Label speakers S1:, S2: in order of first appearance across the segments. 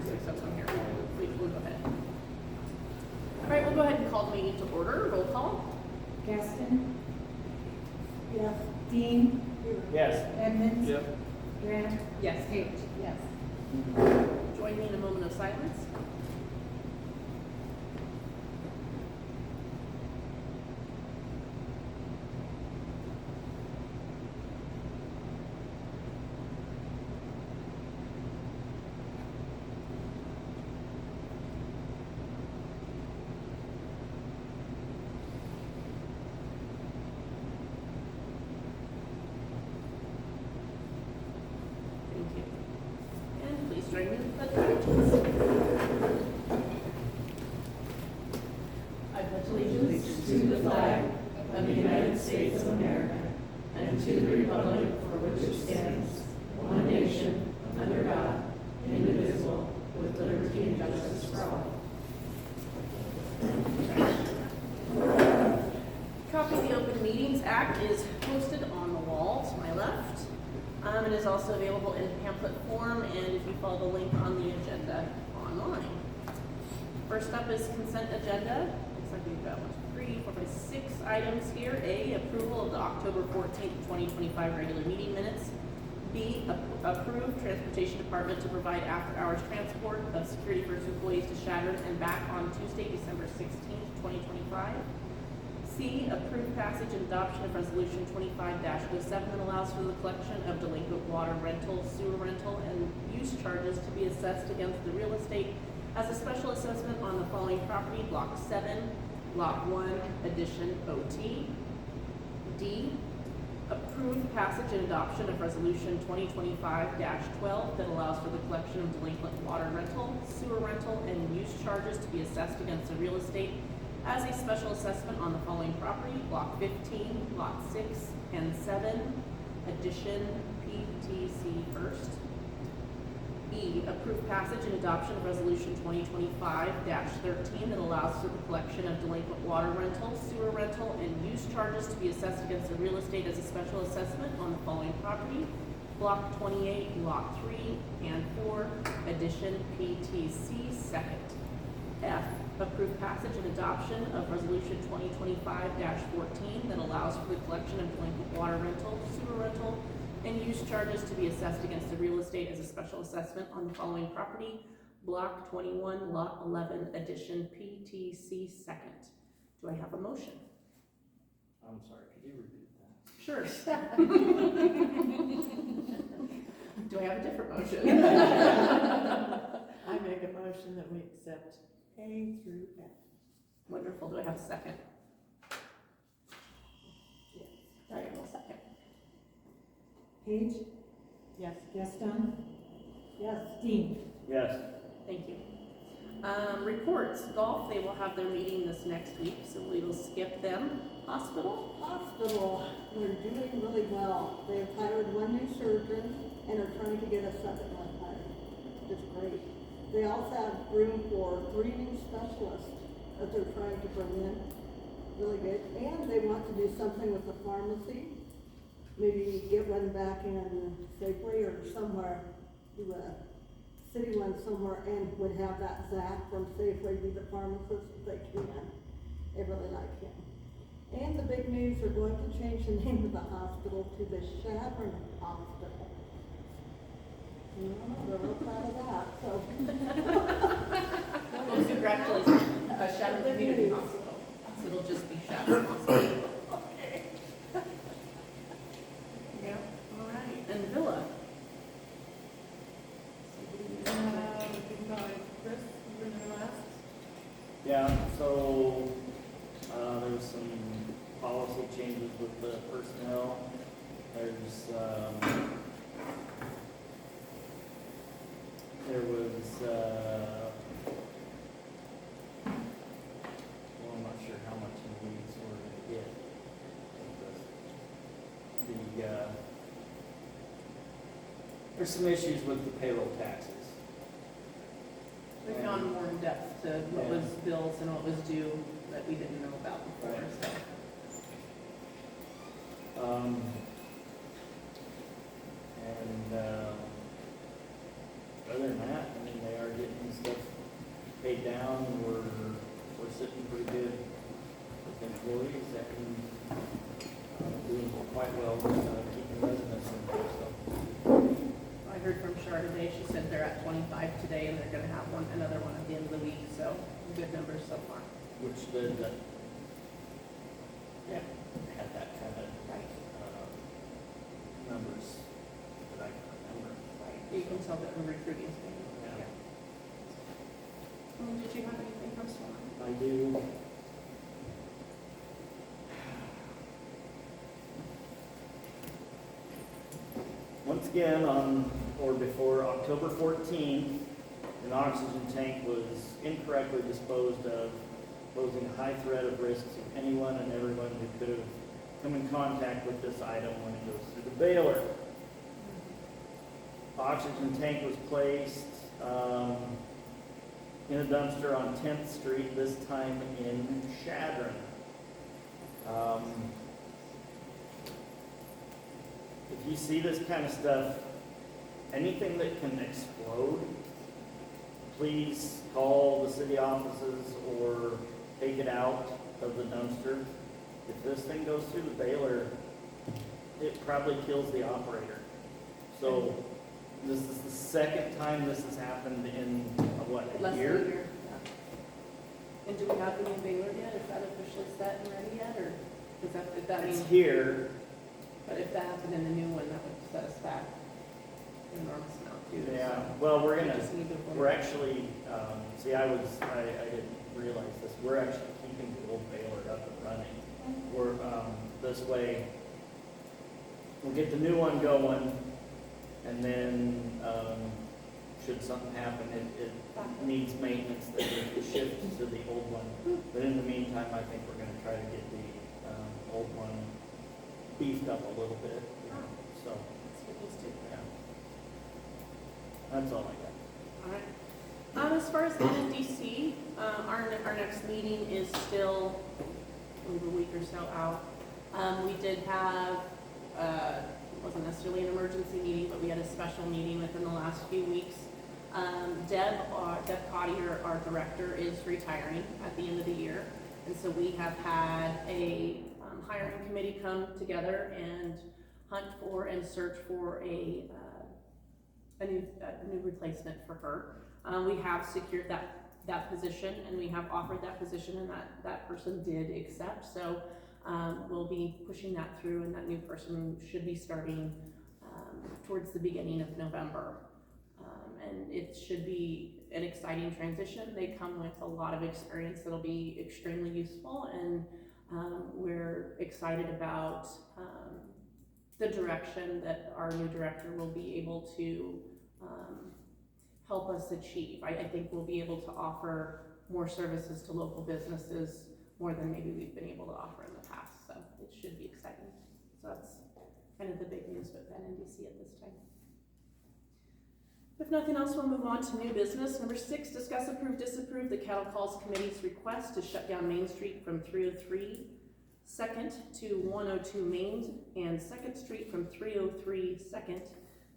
S1: 6 of them here. Please, we'll go ahead. All right, we'll go ahead and call the meeting to order. Roll call.
S2: Gaston? Yes. Dean?
S3: Yes.
S2: Edmonds?
S3: Yep.
S2: Grant?
S1: Yes.
S2: Page? Yes.
S1: Join me in a moment of silence. Thank you. And please join me in the pledge of allegiance. I pledge allegiance to the flag of the United States of America and to the republic for which it stands, one nation, under God, indivisible, with liberty and justice for all. Copy of the Open Meetings Act is posted on the wall to my left. It is also available in pamphlet form, and if you follow the link on the agenda online. First up is consent agenda. Looks like we've got 6 items here. A, approval of the October 14th, 2025 regular meeting minutes. B, approve Transportation Department to provide after-hours transport of Security First employees to Chadron and back on Tuesday, December 16th, 2025. C, approve passage and adoption of Resolution 25-07 that allows for the collection of delinquent water rental, sewer rental, and use charges to be assessed against the real estate as a special assessment on the following property: Block 7, Lot 1, Addition OT. D, approve passage and adoption of Resolution 2025-12 that allows for the collection of delinquent water rental, sewer rental, and use charges to be assessed against the real estate as a special assessment on the following property: Block 15, Lot 6 and 7, Addition PTC First. E, approve passage and adoption of Resolution 2025-13 that allows for the collection of delinquent water rental, sewer rental, and use charges to be assessed against the real estate as a special assessment on the following property: Block 28, Lot 3 and 4, Addition PTC Second. F, approve passage and adoption of Resolution 2025-14 that allows for the collection of delinquent water rental, sewer rental, and use charges to be assessed against the real estate as a special assessment on the following property: Block 21, Lot 11, Addition PTC Second. Do I have a motion?
S3: I'm sorry, could you repeat that?
S1: Sure. Do I have a different motion?
S2: I make a motion that we accept A through F.
S1: Wonderful. Do I have a second?
S2: Yes.
S1: Diane will second.
S2: Page?
S1: Yes.
S2: Gaston? Yes. Dean?
S3: Yes.
S1: Thank you. Reports. Golf, they will have their meeting this next week, so we will skip them. Hospital?
S4: Hospital, they're doing really well. They've hired one new surgeon and are trying to get a second one hired. It's great. They also have room for 3 new specialists that they're trying to bring in. Really good. And they want to do something with the pharmacy. Maybe get one back in Safeway or somewhere, do a city one somewhere, and would have that Zach from Safeway be the pharmacist if they can. They really like him. And the big news, they're going to change the name of the hospital to the Chadron Hospital. They're real proud of that, so.
S1: Well, congratulations. Chadron Community Hospital. So it'll just be Chadron Hospital. Okay. Yeah, all right. And Villa?
S2: Chris, you were the last?
S3: Yeah, so, there was some policy changes with the personnel. There's, there was, well, I'm not sure how much in weeds we're gonna get. There's some issues with the payroll taxes.
S1: We've gone more in depth to what was bills and what was due that we didn't know about before,
S3: Right.
S1: so.
S3: Other than that, I mean, they are getting employees and doing quite well with keeping residents in there, so.
S1: I heard from Char today, she said they're at 25 today, and they're gonna have another one at the end of the week, so good numbers so far.
S3: Which the,
S1: Yeah.
S3: had that kind of, numbers that I can remember.
S1: Right. You can tell that we're recruiting is being,
S3: Yeah.
S1: Did you have anything from Swan?
S3: I do. Once again, on or before October 14th, an oxygen tank was incorrectly disposed of, posing a high threat of risks of anyone and everyone who could have come in contact with this item when it goes through the baler. Oxygen tank was placed in a dumpster on 10th Street, this time in Shadron. If you see this kind of stuff, anything that can explode, please call the city offices or take it out of the dumpster. If this thing goes through the baler, it probably kills the operator. So this is the second time this has happened in,
S1: Less
S3: a
S1: than a
S3: year?
S1: year. Yeah. And do we have the new baler yet? Is that officially set and ready yet, or is that, if that
S3: It's
S1: means,
S3: here.
S1: but if that happened in the new one, that would set us back an enormous amount too.
S3: Yeah,
S1: so
S3: well, we're
S1: we
S3: gonna,
S1: just need to-
S3: we're actually, I didn't realize this, we're actually keeping the old baler up and running. We're, this way, we'll get the new one going, and then, should something happen, it needs maintenance, that we shift to the old one. But in the meantime, I think we're gonna try to get the, old one beefed up a little bit, so,
S1: Let's get these two.
S3: yeah. That's all I got.
S1: All right. As far as NDC, our next meeting is still a week or so out. We did have, it wasn't necessarily an emergency meeting, but we had a special meeting within the last few weeks. Deb Cottier, our director, is retiring at the end of the year. And so we have had a hiring committee come together and hunt for and search for a new replacement for her. We have secured that position, and we have offered that position, and that person did accept. So we'll be pushing that through, and that new person should be starting towards the beginning of November. And it should be an exciting transition. They come with a lot of experience that'll be extremely useful, and we're excited about the direction that our new director will be able to help us achieve. I think we'll be able to offer more services to local businesses, more than maybe we've been able to offer in the past, so it should be exciting. So that's kind of the big news with NDC at this time. If nothing else, we'll move on to new business. Number 6, discuss, approve, disapprove the Cattle Calls Committee's request to shut down Main Street from 303 2nd to 102 Main, and 2nd Street from 303 2nd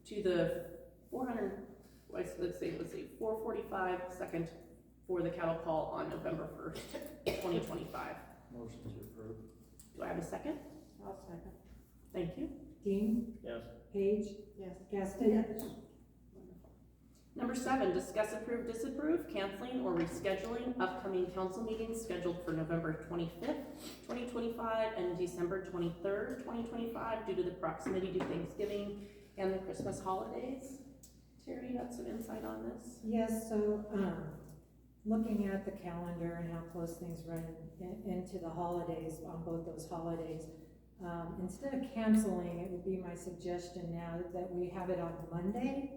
S1: to the 445 2nd for the cattle call on November 1st, 2025.
S3: Motion to approve.
S1: Do I have a second?
S2: I'll second.
S1: Thank you.
S2: Dean?
S3: Yes.
S2: Page?
S4: Yes.
S2: Gaston?
S1: Number 7, discuss, approve, disapprove, canceling or rescheduling upcoming council meetings scheduled for November 25th, 2025 and December 23rd, 2025 due to the proximity to Thanksgiving and the Christmas holidays. Terry, you had some insight on this?
S2: Yes, so, looking at the calendar and how close things run into the holidays, on both those holidays, instead of canceling, it would be my suggestion now that we have it on Monday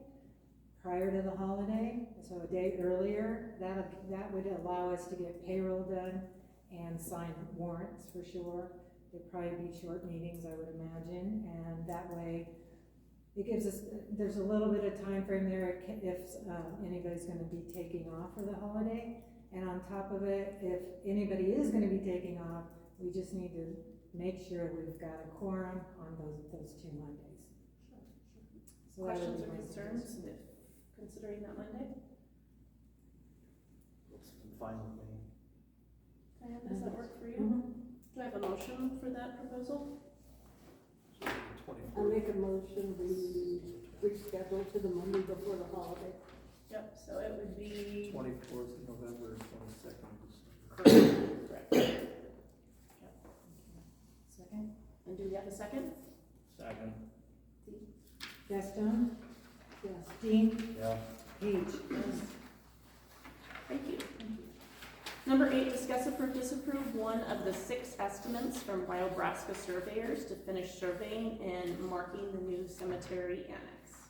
S2: prior to the holiday, so a day earlier. That would allow us to get payroll done and sign warrants for sure. There'd probably be short meetings, I would imagine, and that way it gives us, there's a little bit of time frame there if anybody's gonna be taking off for the holiday. And on top of it, if anybody is gonna be taking off, we just need to make sure we've got a quorum on those 2 Mondays. So that would
S1: Questions
S2: be
S1: or
S2: my
S1: concerns
S2: suggestion.
S1: if considering that Monday?
S3: Looks fine with me.
S1: Diane, does that work for you?
S2: Mhm.
S1: Do Do I have a motion for that proposal?
S4: I make a motion, we reschedule to the Monday before the holiday.
S1: Yep, so it would be.
S5: 24th of November, 22nd of December.
S1: Correct. Yep.
S2: Second?
S1: And do we have a second?
S3: Second.
S2: Gaston?
S4: Yes.
S2: Dean?
S3: Yeah.
S2: Paige?
S1: Thank you. Number 8, discuss approve, disapprove one of the 6 estimates from Biobraska surveyors to finish surveying and marking the new cemetery annex.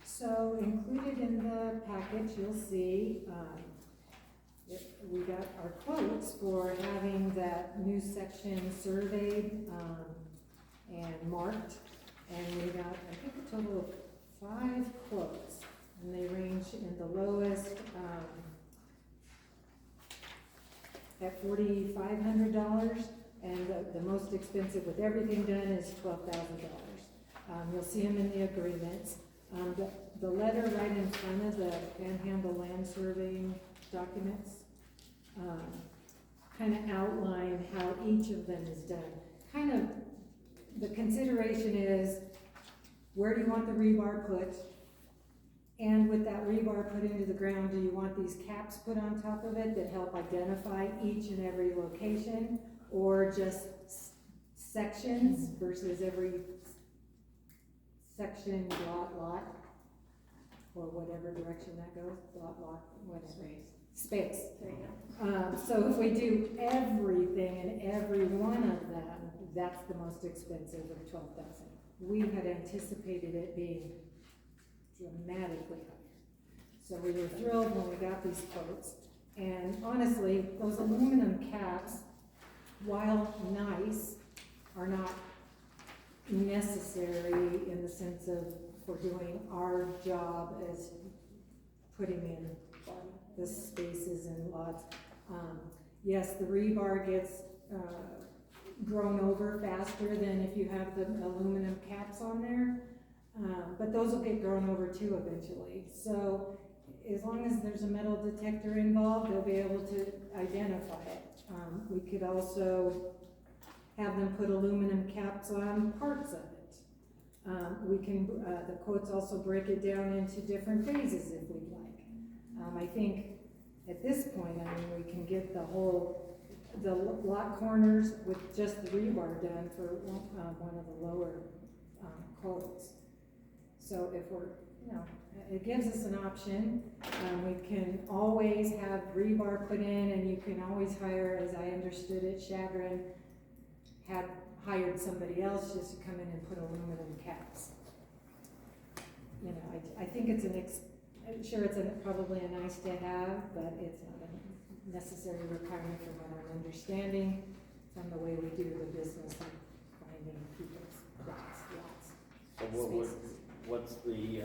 S2: So included in the package, you'll see, we got our quotes for having that new section surveyed, and marked. And we got, I think, a total of 5 quotes, and they range in the lowest, at $4,500, and the most expensive with everything done is $12,000. You'll see them in the agreements. The letter right in front of the Panhandle Land Surveying documents kind of outline how each of them is done. Kind of, the consideration is, where do you want the rebar put? And with that rebar put into the ground, do you want these caps put on top of it that help identify each and every location? Or just sections versus every section, lot, or whatever direction that goes, lot, whatever. Space.
S1: There you go.
S2: So if we do everything and every one of them, that's the most expensive of 12,000. We had anticipated it being dramatically higher. So we were thrilled when we got these quotes. And honestly, those aluminum caps, while nice, are not necessary in the sense of for doing our job as putting in the spaces and lots. Yes, the rebar gets grown over faster than if you have the aluminum caps on there, but those will get grown over too eventually. So as long as there's a metal detector involved, they'll be able to identify it. We could also have them put aluminum caps on parts of it. We can, the quotes also break it down into different phases if we'd like. I think at this point, I mean, we can get the lot corners with just the rebar done for one of the lower quotes. So if we're, it gives us an option. We can always have rebar put in, and you can always hire, as I understood it, Chagrin had hired somebody else just to come in and put aluminum caps. I think it's I'm sure it's probably a nice to have, but it's not a necessary requirement from what I'm understanding from the way we do the business of finding people's lots.
S3: So what's the,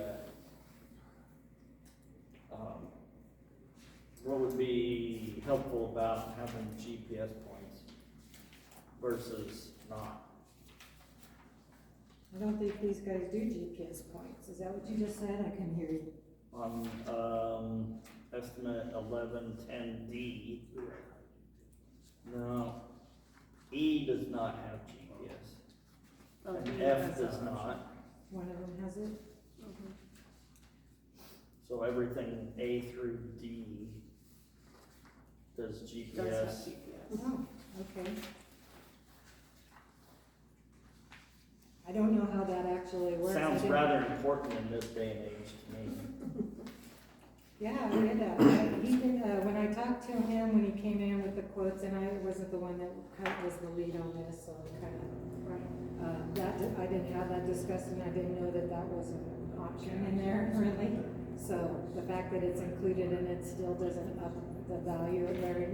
S3: what would be helpful about having GPS points versus not?
S2: I don't think these guys do GPS points. Is that what you just said? I couldn't hear you.
S3: On, estimate 1110D. No, E does not have GPS,
S1: Oh,
S3: and
S1: yeah,
S3: F
S1: that's
S3: does
S1: an option.
S3: not.
S2: One of them has it?
S1: Mhm.
S3: So everything A through D does GPS.
S1: Does have GPS.
S2: Oh, okay. I don't know how that actually works.
S3: Sounds
S2: I didn't-
S3: rather important in this day and age to me.
S2: Yeah, he did, when I talked to him, when he came in with the quotes, and I wasn't the one that kind of was the lead on this, so kind of, I didn't have that discussion, I didn't know that that was an option in there, really. So the fact that it's included and it still doesn't up the value of their,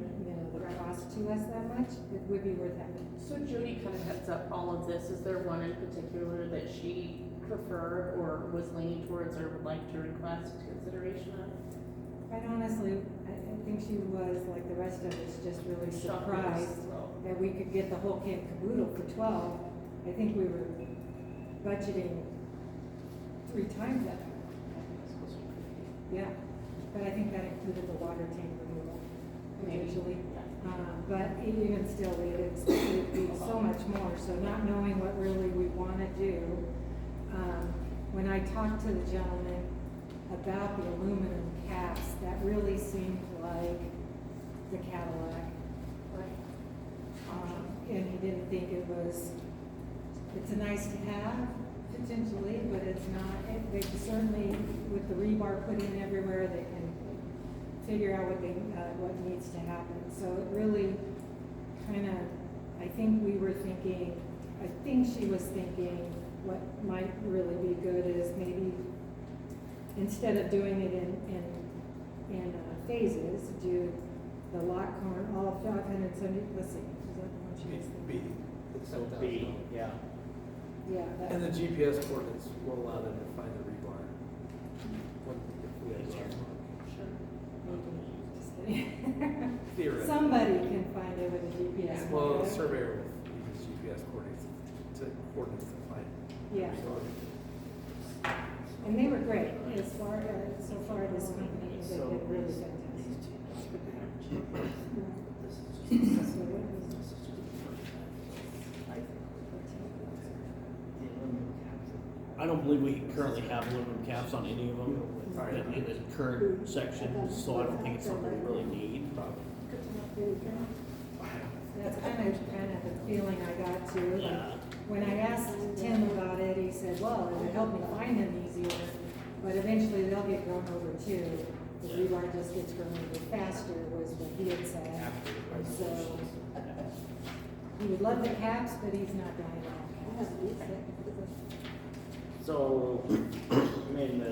S2: the cost to us that much, it would be worth having.
S1: So Jody kind of heads up all of this. Is there one in particular that she preferred or was leaning towards or would like to request consideration of?
S2: Quite honestly, I think she was, like the rest of us, just really
S1: Shocked
S2: surprised
S1: as well.
S2: that we could get the whole kit and caboodle for 12. I think we were budgeting 3 times that. Yeah, but I think that included the water tank removal. potentially. But even still, we'd expect it to be so much more, so not knowing what really we wanna do. When I talked to the gentleman about the aluminum caps, that really seemed like the Cadillac. And he didn't think it was, it's a nice to have, potentially, but it's not, they can certainly, with the rebar put in everywhere, they can figure out what needs to happen. So it really kind of, I think we were thinking, I think she was thinking what might really be good is maybe instead of doing it in phases, do the lot corner, all 570, let's see, is that the one she was thinking?
S3: So B, yeah.
S2: Yeah. that-
S5: And the GPS coordinates will allow them to find the rebar. If we have a
S2: Just kidding.
S5: theoretically.
S2: Somebody can find it with a GPS.
S5: Well, a
S2: right?
S5: surveyor will use GPS coordinates to find.
S2: Yeah, and they were great, as far as, so far this company, they've been really fantastic. So it was-
S6: I don't believe we currently have aluminum caps on any of them in the current section, so I don't think it's something we really need.
S2: That's kind of the feeling I got too. Like,
S6: Yeah.
S2: when I asked Tim about it, he said, well, it would help me find them easier, but eventually they'll get grown over too. The rebar just gets grown over faster, was what he had said. And so, he would love the caps, but he's not dying on caps.
S3: So, I mean,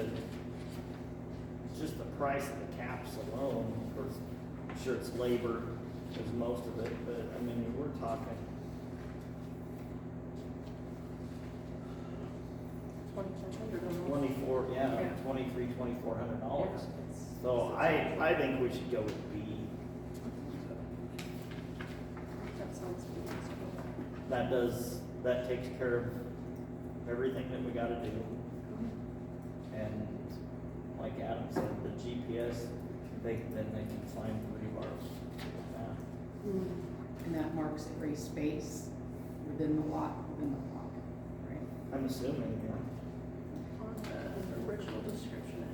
S3: just the price of the caps alone, of course, I'm sure it's labor is most of it, but I mean, we're talking, 24, yeah, $2,300-$2,400. So I think we should go with B.
S1: That sounds good.
S3: That takes care of everything that we gotta do. And like Adam said, the GPS, then they can find rebar.
S7: And that marks every space within the lot, within the block, right?
S3: I'm assuming, yeah.
S1: On the original description.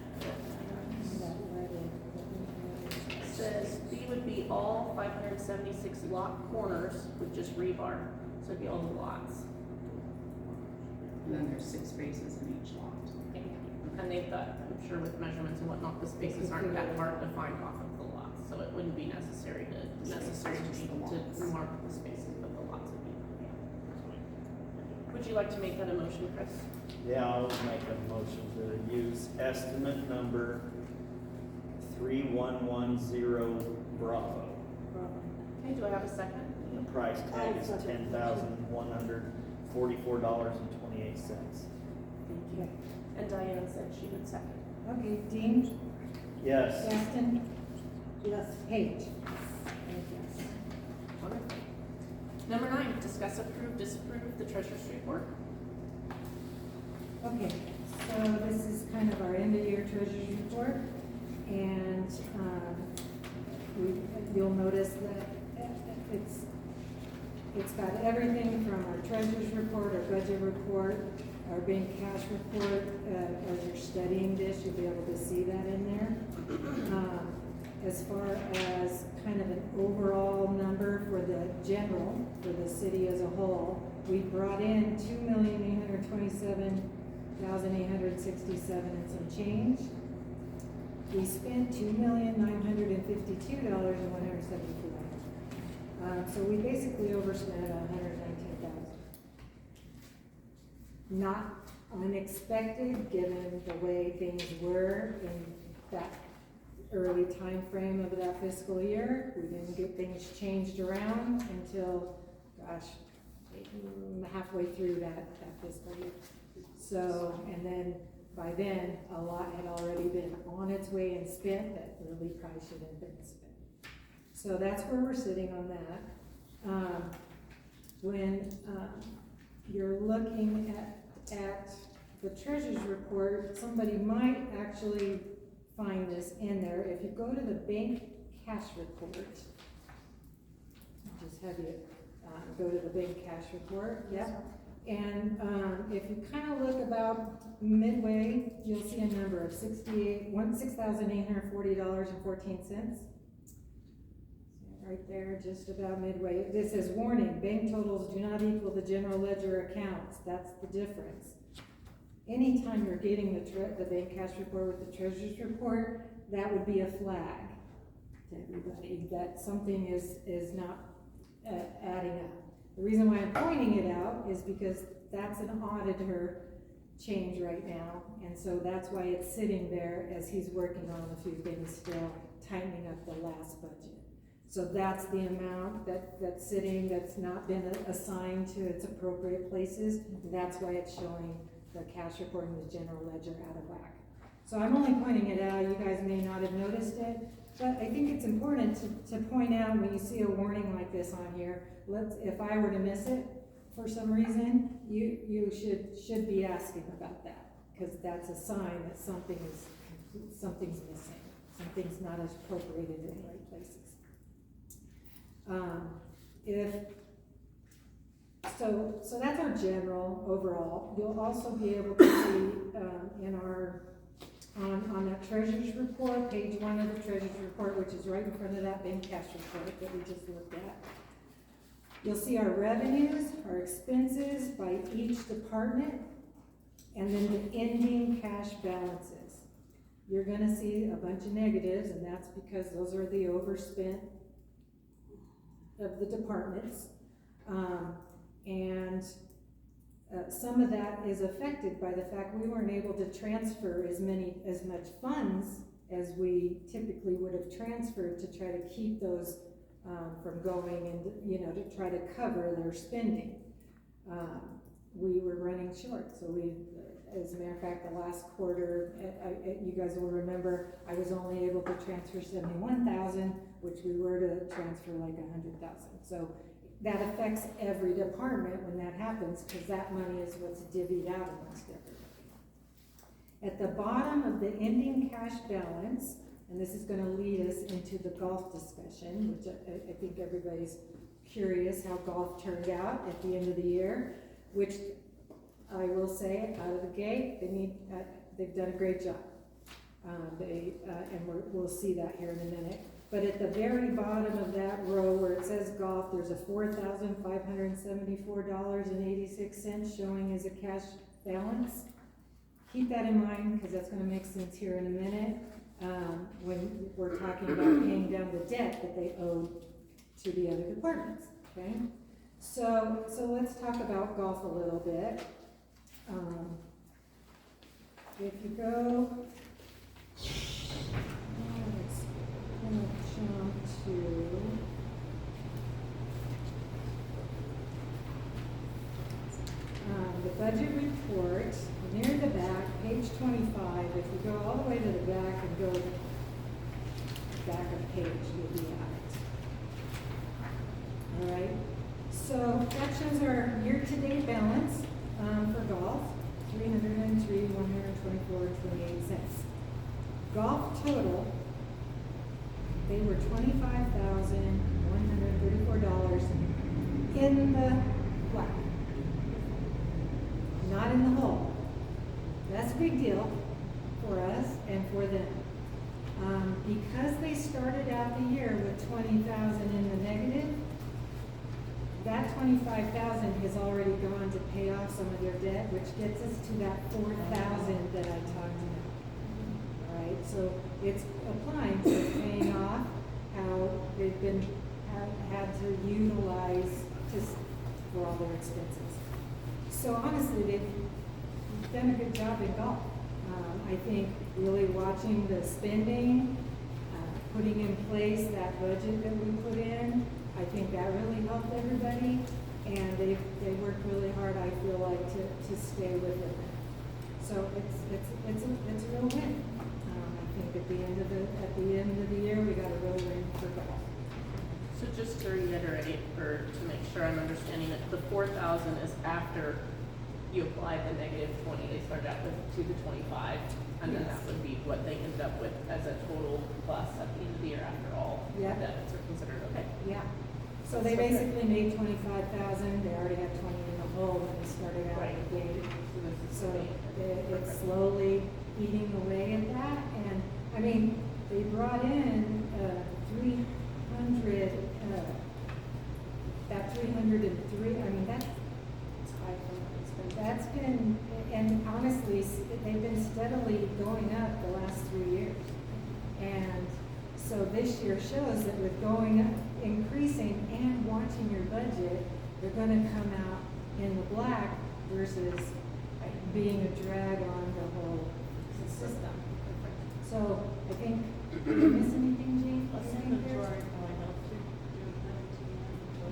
S1: It says B would be all 576 lot corners with just rebar, so it'd be all the lots.
S7: And then there's 6 spaces in each lot.
S1: And they've got, I'm sure with measurements and whatnot, the spaces aren't that hard to find off of the lots, so it wouldn't be necessary to mark the spaces, but the lots would be. Would you like to make that a motion, Chris?
S3: Yeah, I'll make a motion to use estimate number 3110 Bravo.
S1: Okay, do I have a second?
S3: And the price tag is $10,144.28.
S1: Thank you. And Diane said she would second.
S2: Okay, Dean,
S3: Yes.
S2: Gaston,
S4: Yes.
S2: Page.
S1: Wonderful. Number 9, discuss, approve, disapprove the treasurer's report.
S2: Okay, so this is kind of our end of year treasurer's report, and, you'll notice that it's got everything from our treasurer's report, our budget report, our bank cash report. As you're studying this, you'll be able to see that in there. As far as kind of an overall number for the general, for the city as a whole, we brought in $2,827,867 and some change. We spent $2,952,174. So we basically overspent $119,000. Not unexpected, given the way things were in that early time frame of that fiscal year. We didn't get things changed around until, gosh, halfway through that fiscal year. So, and then by then, a lot had already been on its way and spent that really probably should have been spent. So that's where we're sitting on that. When you're looking at the treasurer's report, somebody might actually find this in there. If you go to the bank cash report. Just have you, go to the big cash report, yep. And, if you kind of look about midway, you'll see a number of $6,840.14. Right there, just about midway. This says warning, bank totals do not equal the general ledger accounts. That's the difference. Anytime you're getting the bank cash report with the treasurer's report, that would be a flag to everybody that something is not adding up. The reason why I'm pointing it out is because that's an auditor change right now, and so that's why it's sitting there as he's working on a few things still, tightening up the last budget. So that's the amount that's sitting, that's not been assigned to its appropriate places. That's why it's showing the cash report and the general ledger out of whack. So I'm only pointing it out, you guys may not have noticed it, but I think it's important to point out when you see a warning like this on here, if I were to miss it for some reason, you should be asking about that, because that's a sign that something's missing, something's not as appropriated in the right places. So that's our general overall. You'll also be able to see in our on that treasurer's report, page 1 of the treasurer's report, which is right in front of that bank cash report that we just looked at. You'll see our revenues, our expenses by each department, and then the ending cash balances. You're gonna see a bunch of negatives, and that's because those are the overspent of the departments. Some of that is affected by the fact we weren't able to transfer as much funds as we typically would have transferred to try to keep those from going and, to try to cover their spending. We were running short, so as a matter of fact, the last quarter, you guys will remember, I was only able to transfer $71,000, which we were to transfer like $100,000. So that affects every department when that happens, because that money is what's divvied out amongst everybody. At the bottom of the ending cash balance, and this is going to lead us into the golf discussion, which I think everybody's curious how golf turned out at the end of the year, which I will say out of the gate, they've done a great job. And we'll see that here in a minute. But at the very bottom of that row where it says golf, there's a $4,574.86 showing as a cash balance. Keep that in mind, because that's going to make sense here in a minute when we're talking about paying down the debt that they owed to the other departments. Okay, so let's talk about golf a little bit. If you go, let's jump to the budget report, near the back, page 25. If you go all the way to the back and go back of the page, you'll be at it. All right. So that shows our year-to-date balance for golf, $303,124.28. Golf total, they were $25,134 in the black, not in the hole. That's a big deal for us and for them. Because they started out the year with 20,000 in the negative, that 25,000 has already gone to pay off some of their debt, which gets us to that 4,000 that I talked about. All right, so it's applying to paying off how they've been had to utilize for all their expenses. So honestly, they've done a good job in golf. I think really watching the spending, putting in place that budget that we put in, I think that really helped everybody, and they worked really hard, I feel like, to stay within it. So it's a real win. I think at the end of the year, we got a real win for golf.
S1: So just to reiterate, or to make sure I'm understanding it, the 4,000 is after you apply the negative 20. They started out with to the 25, and then that would be what they ended up with as a total plus at the end of the year after all.
S2: Yeah.
S1: debits are considered, okay.
S2: Yeah. So they basically made 25,000, they already had 20 in the hole when they started out
S1: Right.
S2: the gate.
S1: So this is
S2: So it's
S1: Perfect.
S2: slowly eating away at that, and, I mean, they brought in, 300, that 303, I mean, that's,
S1: It's high for what it's been.
S2: that's been, and honestly, they've been steadily going up the last 3 years. And so this year shows that with going up, increasing and watching your budget, they're gonna come out in the black versus being a drag on the whole system. So I think, did I miss anything, Jean?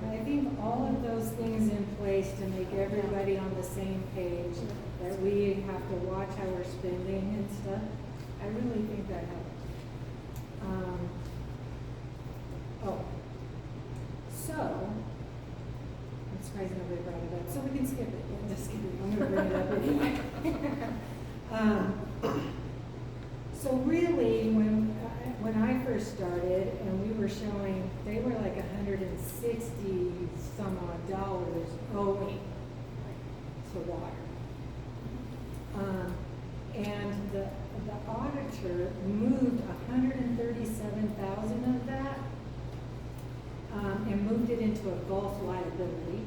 S2: I think all of those things in place to make everybody on the same page, that we have to watch how we're spending and stuff, I really think that helps. So, I'm surprised nobody brought it up, so we can skip it, yeah, just skip it, I'm gonna bring it up anyway. So really, when I first started, and we were showing, they were like $160 some odd dollars owing to water. And the auditor moved 137,000 of that, and moved it into a Gulf liability.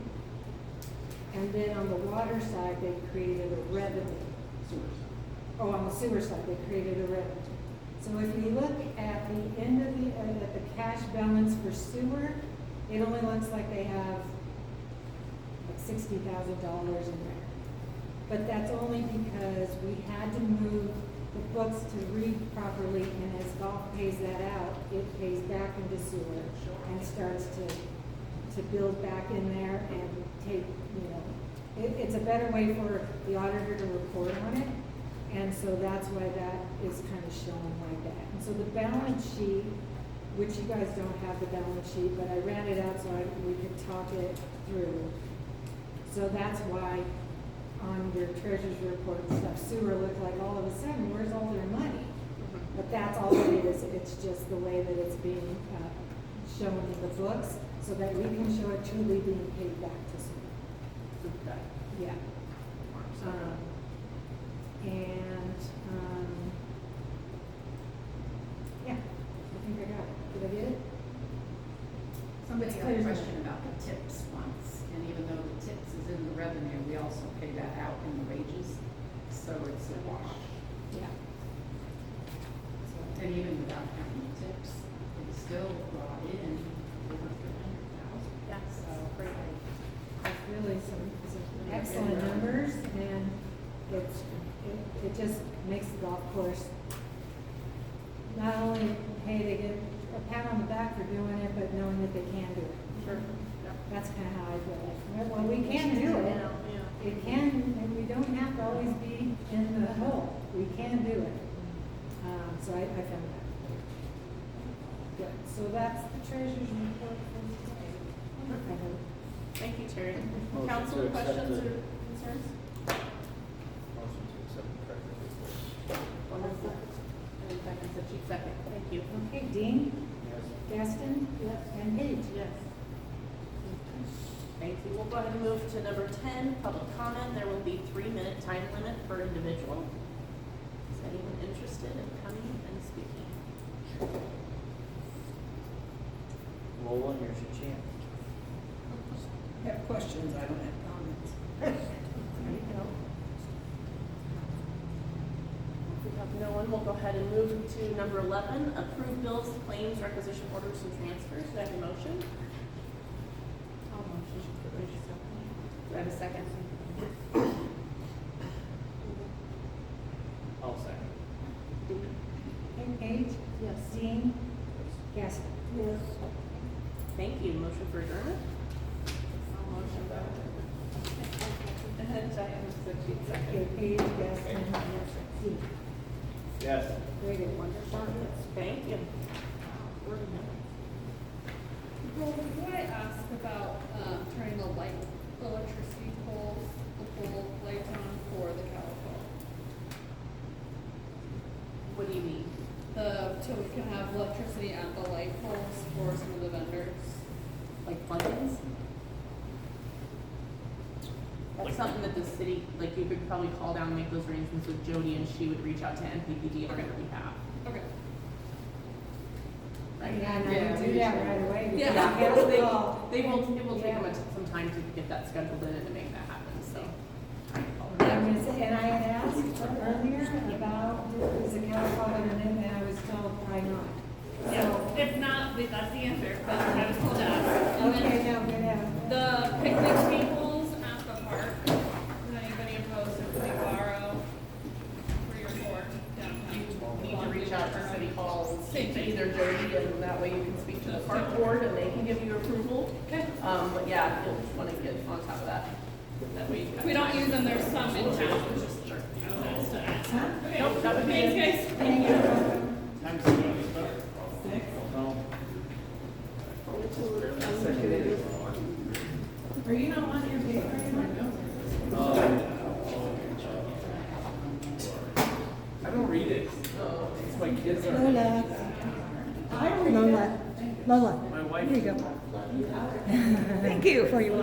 S2: And then on the water side, they created a revenue. Oh, on the sewer side, they created a revenue. So if you look at the end of at the cash balance for sewer, it only looks like they have like $60,000 in there. But that's only because we had to move the books to read properly, and as golf pays that out, it pays back into sewer and starts to build back in there and take, it's a better way for the auditor to report on it. And so that's why that is kind of shown like that. And so the balance sheet, which you guys don't have the balance sheet, but I ran it out so we could talk it through. So that's why on your treasurer's report and stuff, sewer looked like all of a sudden, where's all their money? But that's all it is, it's just the way that it's being shown in the books, so that we can show it truly being paid back to sewer. Yeah. Yeah, I think I got it. Did I get it?
S7: Somebody
S2: It's
S7: had
S2: clear
S7: a
S2: as
S7: question about the tips once, and even though the tips is in the revenue, we also pay that out in the wages, so it's a wash.
S2: Yeah.
S7: And even without counting the tips, it still brought in over 300,000.
S1: Yeah,
S7: So,
S1: great.
S2: It's really some excellent numbers, and it just makes the golf course not only, hey, they get a pat on the back for doing it, but knowing that they can do it.
S1: Sure.
S2: That's kind of how I feel like, well, we can do it.
S1: Yeah.
S2: It can, and we don't have to always be in the hole. We can do it. So I found that. Good. So that's the treasurer's report for today. I hope.
S1: Thank you, Terry.
S3: Motion
S1: Council,
S3: to accept
S1: questions
S3: it.
S1: or concerns?
S3: Motion to accept the treasurer's report.
S1: Wonderful. And second, so chief second, thank you.
S2: Okay, Dean,
S3: Yes.
S2: Gaston? Yes. And Paige?
S1: Yes. Thank you. We'll go ahead and move to number 10, public comment. There will be 3-minute time limit per individual. Is anyone interested in coming and speaking?
S3: Lola, here's your chance.
S7: I have questions, I don't have comments.
S1: There you go. If we have no one, we'll go ahead and move to number 11, approve bills, claims, requisition orders, and transfers. Do I have a motion? I'll motion. Do I have a second?
S3: I'll second.
S2: Okay, Paige? Yes. Dean? Gaston?
S4: Yes.
S1: Thank you. Motion for adjournment? I'll motion. And then Diane was the chief second.
S2: Okay, Paige, Gaston, Dean.
S3: Yes.
S2: Very good.
S1: Wonderful. Thank you.
S8: Well, could I ask about, turning the electricity poles, the pole lights on for the Calico?
S1: What do you mean?
S8: So we can have electricity at the light light poles for some of the vendors.
S1: Like plugins? That's something that the city, like you could probably call down and make those arrangements with Jody and she would reach out to NPPD on your behalf.
S8: Okay.
S1: Right?
S2: Yeah, and I would do that right away. because
S8: Yeah.
S2: I have to call.
S1: It will take
S2: Yeah.
S1: them some time to get that scheduled in and to make that happen, so.
S2: And I had asked earlier about, is the California internet, and I was told probably not.
S8: Yeah, if not, that's the answer, that's what I was told to ask. And
S2: Okay,
S8: then
S2: no, good,
S8: the picnic tables at the park, is anybody opposed if we borrow 3 or 4 downtown?
S1: Need to reach out to City Hall and speak to either Jody, and that way you can speak to the park board and they can give you approval.
S8: Okay.
S1: But yeah, you'll just wanna get on top of that. That way you
S8: If
S1: can.
S8: we don't use them, there's some in town.
S1: Sure.
S8: Okay.
S1: Nope, that would be
S8: Thanks,
S1: it.
S8: guys.
S2: Thank you.
S3: Time to see. No.
S2: Are you not on your paper anymore?
S5: I don't read it. It's my kids are.
S4: Lola. Lola. Lola.
S5: My wife.
S4: Here you go. Thank you for your.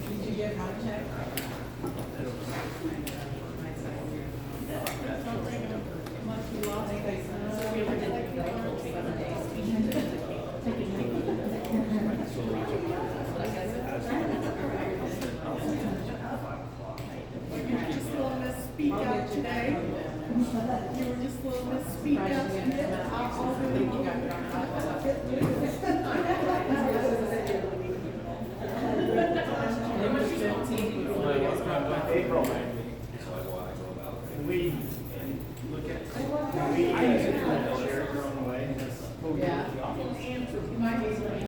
S2: Did you get my check?
S9: Just a little miss speak up today. You were just a little miss speak up today.
S3: April.